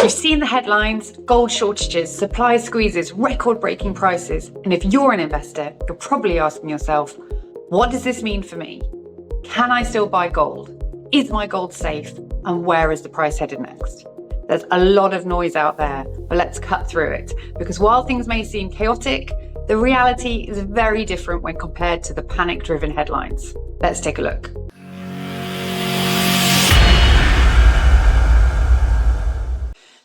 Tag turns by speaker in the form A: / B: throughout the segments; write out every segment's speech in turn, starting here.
A: You've seen the headlines: gold shortages, supply squeezes, record-breaking prices. And if you're an investor, you're probably asking yourself, what does this mean for me? Can I still buy gold? Is my gold safe? And where is the price headed next? There's a lot of noise out there, but let's cut through it. Because while things may seem chaotic, the reality is very different when compared to the panic-driven headlines. Let's take a look.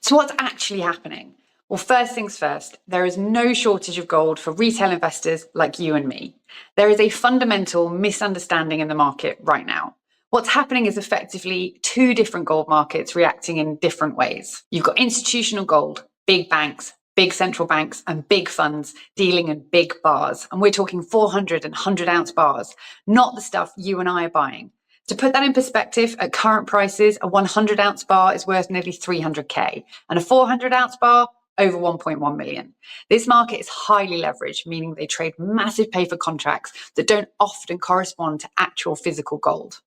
A: So what's actually happening? Well, first things first, there is no shortage of gold for retail investors like you and me. There is a fundamental misunderstanding in the market right now. What's happening is effectively two different gold markets reacting in different ways. You've got institutional gold, big banks, big central banks, and big funds dealing in big bars. And we're talking 400 and 100-ounce bars, not the stuff you and I are buying. To put that in perspective, at current prices, a 100-ounce bar is worth nearly 300k, and a 400-ounce bar, over 1.1 million. This market is highly leveraged, meaning they trade massive paper contracts that don't often correspond to actual physical gold.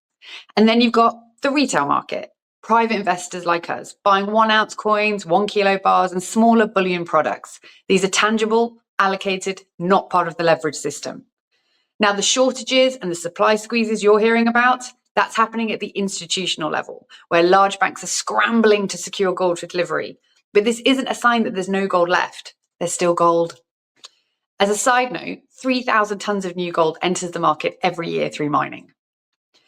A: And then you've got the retail market, private investors like us, buying 1-ounce coins, 1 kilo bars, and smaller bullion products. These are tangible, allocated, not part of the leverage system. Now, the shortages and the supply squeezes you're hearing about, that's happening at the institutional level, where large banks are scrambling to secure gold for delivery. But this isn't a sign that there's no gold left. There's still gold. As a side note, 3,000 tons of new gold enters the market every year through mining.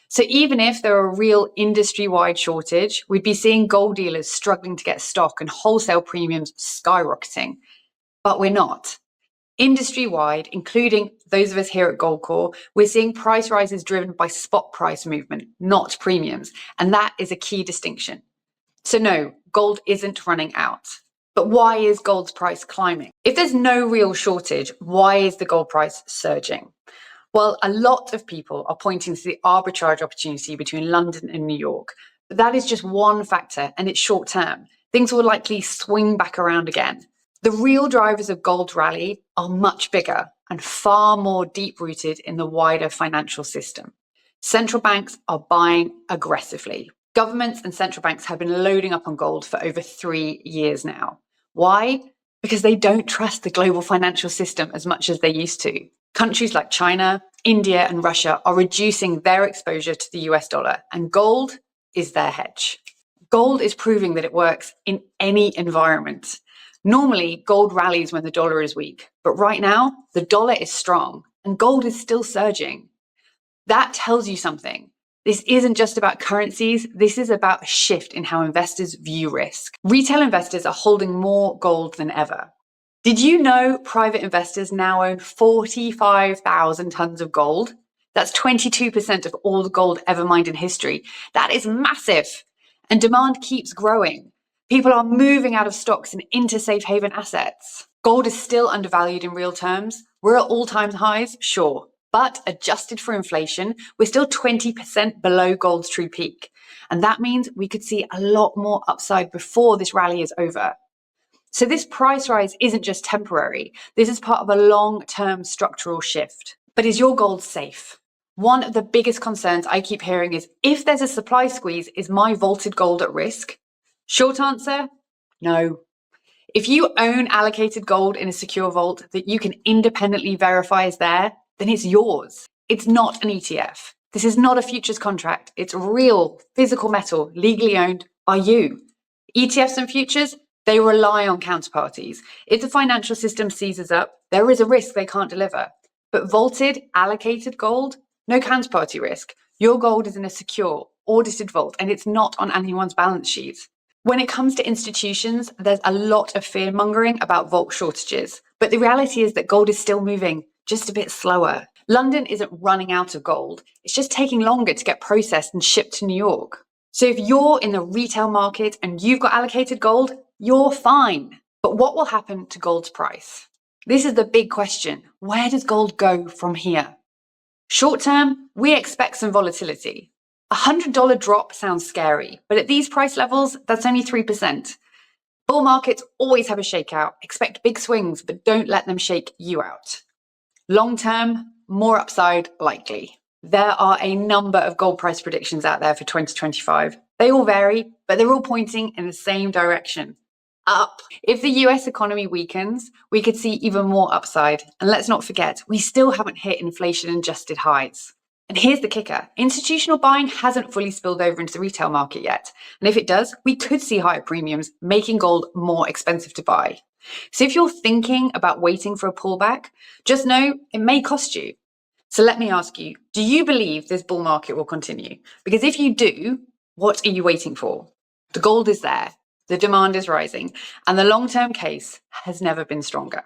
A: So even if there are a real industry-wide shortage, we'd be seeing gold dealers struggling to get stock and wholesale premiums skyrocketing. But we're not. Industry-wide, including those of us here at Goldcore, we're seeing price rises driven by spot price movement, not premiums. And that is a key distinction. So no, gold isn't running out. But why is gold's price climbing? If there's no real shortage, why is the gold price surging? Well, a lot of people are pointing to the arbitrage opportunity between London and New York. But that is just one factor, and it's short term. Things will likely swing back around again. The real drivers of gold's rally are much bigger and far more deep-rooted in the wider financial system. Central banks are buying aggressively. Governments and central banks have been loading up on gold for over 3 years now. Why? Because they don't trust the global financial system as much as they used to. Countries like China, India, and Russia are reducing their exposure to the US dollar, and gold is their hedge. Gold is proving that it works in any environment. Normally, gold rallies when the dollar is weak, but right now, the dollar is strong and gold is still surging. That tells you something. This isn't just about currencies, this is about a shift in how investors view risk. Retail investors are holding more gold than ever. Did you know private investors now own 45,000 tons of gold? That's 22% of all the gold ever mined in history. That is massive. And demand keeps growing. People are moving out of stocks and into safe haven assets. Gold is still undervalued in real terms. We're at all-time highs, sure. But adjusted for inflation, we're still 20% below gold's true peak. And that means we could see a lot more upside before this rally is over. So this price rise isn't just temporary. This is part of a long-term structural shift. But is your gold safe? One of the biggest concerns I keep hearing is, if there's a supply squeeze, is my vaulted gold at risk? Short answer, no. If you own allocated gold in a secure vault that you can independently verify is there, then it's yours. It's not an ETF. This is not a futures contract. It's real physical metal legally owned by you. ETFs and futures, they rely on counterparties. If the financial system seizes up, there is a risk they can't deliver. But vaulted, allocated gold, no counterparty risk. Your gold is in a secure, audited vault, and it's not on anyone's balance sheet. When it comes to institutions, there's a lot of fear-mongering about vault shortages. But the reality is that gold is still moving, just a bit slower. London isn't running out of gold. It's just taking longer to get processed and shipped to New York. So if you're in the retail market and you've got allocated gold, you're fine. But what will happen to gold's price? This is the big question. Where does gold go from here? Short term, we expect some volatility. A $100 drop sounds scary, but at these price levels, that's only 3%. Bull markets always have a shakeout. Expect big swings, but don't let them shake you out. Long term, more upside likely. There are a number of gold price predictions out there for 2025. They all vary, but they're all pointing in the same direction. up. If the US economy weakens, we could see even more upside. And let's not forget, we still haven't hit inflation-adjusted highs. And here's the kicker. Institutional buying hasn't fully spilled over into the retail market yet. And if it does, we could see higher premiums, making gold more expensive to buy. So if you're thinking about waiting for a pullback, just know it may cost you. So let me ask you, do you believe this bull market will continue? Because if you do, what are you waiting for? The gold is there, the demand is rising, and the long-term case has never been stronger.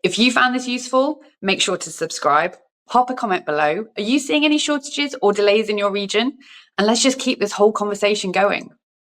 A: If you found this useful, make sure to subscribe. Pop a comment below. Are you seeing any shortages or delays in your region? And let's just keep this whole conversation going.